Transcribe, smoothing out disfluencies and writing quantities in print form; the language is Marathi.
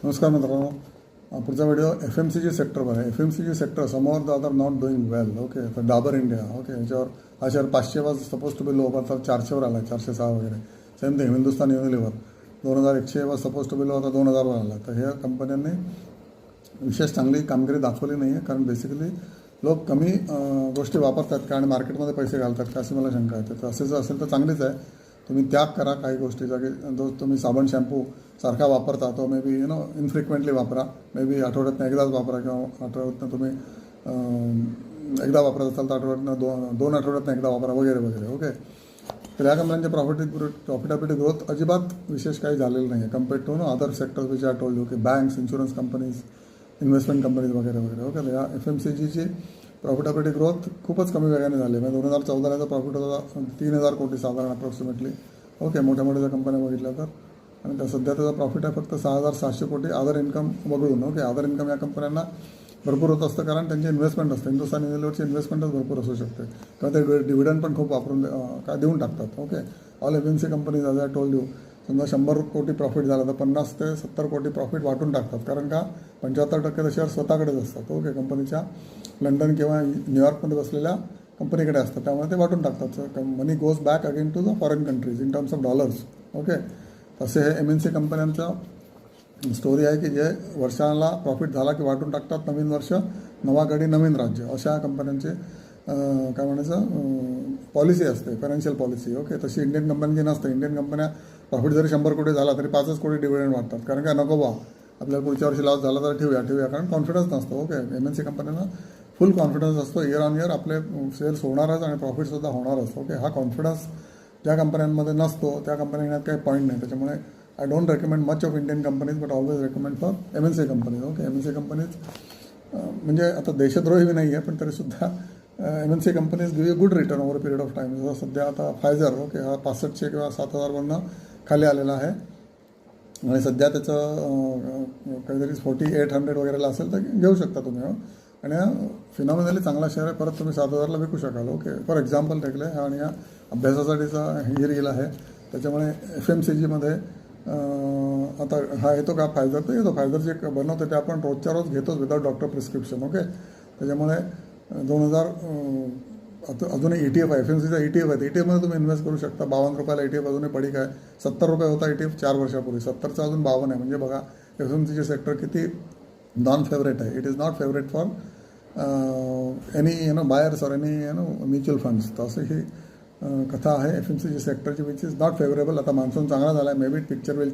नमस्कार मित्रांनो. पुढचा व्हिडिओ FMCG सेक्टरवर आहे. FMCG sector some of the other not doing well. Okay, तर डाबर इंडिया, ओके, याच्यावर हा share 500 was suppose to be low, तर 400वर आला, 406 वगैरे. Same thing Hindustan Unilever 2100 was suppose to be low, आता 2000वर आला. तर ह्या कंपन्यांनी विशेष चांगली कामगिरी दाखवली नाही आहे, कारण बेसिकली लोक कमी गोष्टी वापरतात का आणि मार्केटमध्ये पैसे घालतात का अशी मला शंका आहे. तर असे जर असेल तर चांगलीच आहे. तुम्ही त्याग करा काही गोष्टीचा, की जो तुम्ही साबण शॅम्पू सारखा वापरता तो मे बी इनफ्रिक्वेंटली वापरा. मे बी आठवड्यातनं एकदाच वापरा, किंवा आठवड्यातनं तुम्ही एकदा वापरत असाल तर आठवड्यातनं दोन आठवड्यातनं एकदा वापरा वगैरे वगैरे. ओके, तर या कंपन्यांचे प्रॉफिटेबिलिटी ग्रोथ अजिबात विशेष काही झालेलं नाही आहे compare to other sectors which I told you, की banks, insurance companies, investment companies वगैरे वगैरे. ओके, या FMCGची प्रॉफिटेबिलिटी ग्रोथ खूपच कमी वेगाने झाली. म्हणजे 2014चा प्रॉफिट होता 3000 कोटी साधारण अप्रॉक्सिमेटली. ओके, मोठ्या मोठ्या कंपन्या बघितल्या तर, आणि त्या सध्या त्याचा प्रॉफिट आहे फक्त 6700 कोटी अदर इन्कम वगळून. ओके, अदर इन्कम या कंपन्यांना भरपूर होत असतं, कारण त्यांची इन्व्हेस्टमेंट असते. हिंदुस्तान युनिलिव्हरची इन्व्हेस्टमेंटच भरपूर असू शकते, किंवा ते डिव्हिडंड पण खूप वापरून काय देऊन टाकतात. Okay, all FMC companies as I told you, समजा 100 कोटी प्रॉफिट झाला तर 50 ते 70 कोटी प्रॉफिट वाटून टाकतात, कारण का 75% तर शेअर स्वतःकडेच असतात. ओके, कंपनीच्या लंडन किंवा न्यूयॉर्कमध्ये बसलेल्या कंपनीकडे असतात, त्यामुळे ते वाटून टाकतात. Money goes back again to the foreign countries in terms of dollars. Okay, तसे हे MNC कंपन्यांचं स्टोरी आहे, की जे वर्षाला प्रॉफिट झाला की वाटून टाकतात. नवीन वर्ष नवा गडी नवीन राज्य, अशा कंपन्यांचे काय म्हणायचं पॉलिसी असते, फायनान्शियल पॉलिसी. ओके, तशी इंडियन कंपन्यांची नसते. इंडियन कंपन्या प्रॉफिट जरी 100 कोटी झाला तरी 5च कोटी डिव्हिडंड वाटतात, कारण काय नको बा आपल्याला पुढच्या वर्षी लॉस झाला तर ठेवूया, कारण कॉन्फिडन्स नसतो. ओके, MNC कंपन्यांना फुल कॉन्फिडन्स असतो, इयर ऑन इयर आपले सेल्स होणारच आणि प्रॉफिटसुद्धा होणारच. ओके, हा कॉन्फिडन्स ज्या कंपन्यांमध्ये नसतो त्या कंपन्या घेण्यात काही पॉईंट नाही. त्याच्यामुळे I don't recommend much of Indian companies, but always recommend for MNC companies. Okay, MNC companies म्हणजे आता देशद्रोही नाही आहे, पण तरीसुद्धा MNC companies give a good return over period of time. जसं सध्या आता फायझर, ओके, हा 6500 किंवा 7000वरनं खाली आलेला आहे, आणि सध्या त्याचं काहीतरी 4800 वगैरेला असेल तर घेऊ शकता तुम्ही. आणि हा फिनॉमिनली चांगला शेअर आहे, परत तुम्ही 7000ला विकू शकाल. ओके, फॉर एक्झाम्पल टेकलं आहे, आणि हा अभ्यासासाठीचा ही रील आहे. त्याच्यामुळे FMCGमध्ये आता हा येतो का फायझर, तर येतो. फायझर जे बनवते ते आपण रोजच्या रोज घेतोच विदाउट डॉक्टर प्रिस्क्रिप्शन. ओके, त्याच्यामुळे 2000 अजूनही ETF आहे, FMCचा ETF आहे. ETFमध्ये तुम्ही इन्व्हेस्ट करू शकता. 52 रुपयाला ETF अजूनही पडीक आहे. 70 रुपये होता ETF 4 वर्षापूर्वी, 70चा अजून 52 आहे. म्हणजे बघा FMCG सेक्टर किती नॉन फेवरेट आहे. It is not favourite for any buyers or any mutual funds. तर असं ही कथा आहे FMCG सेक्टरची, विच इज नॉट फेवरेबल. आता मान्सून चांगला झाला आहे, मे बी पिक्चर विल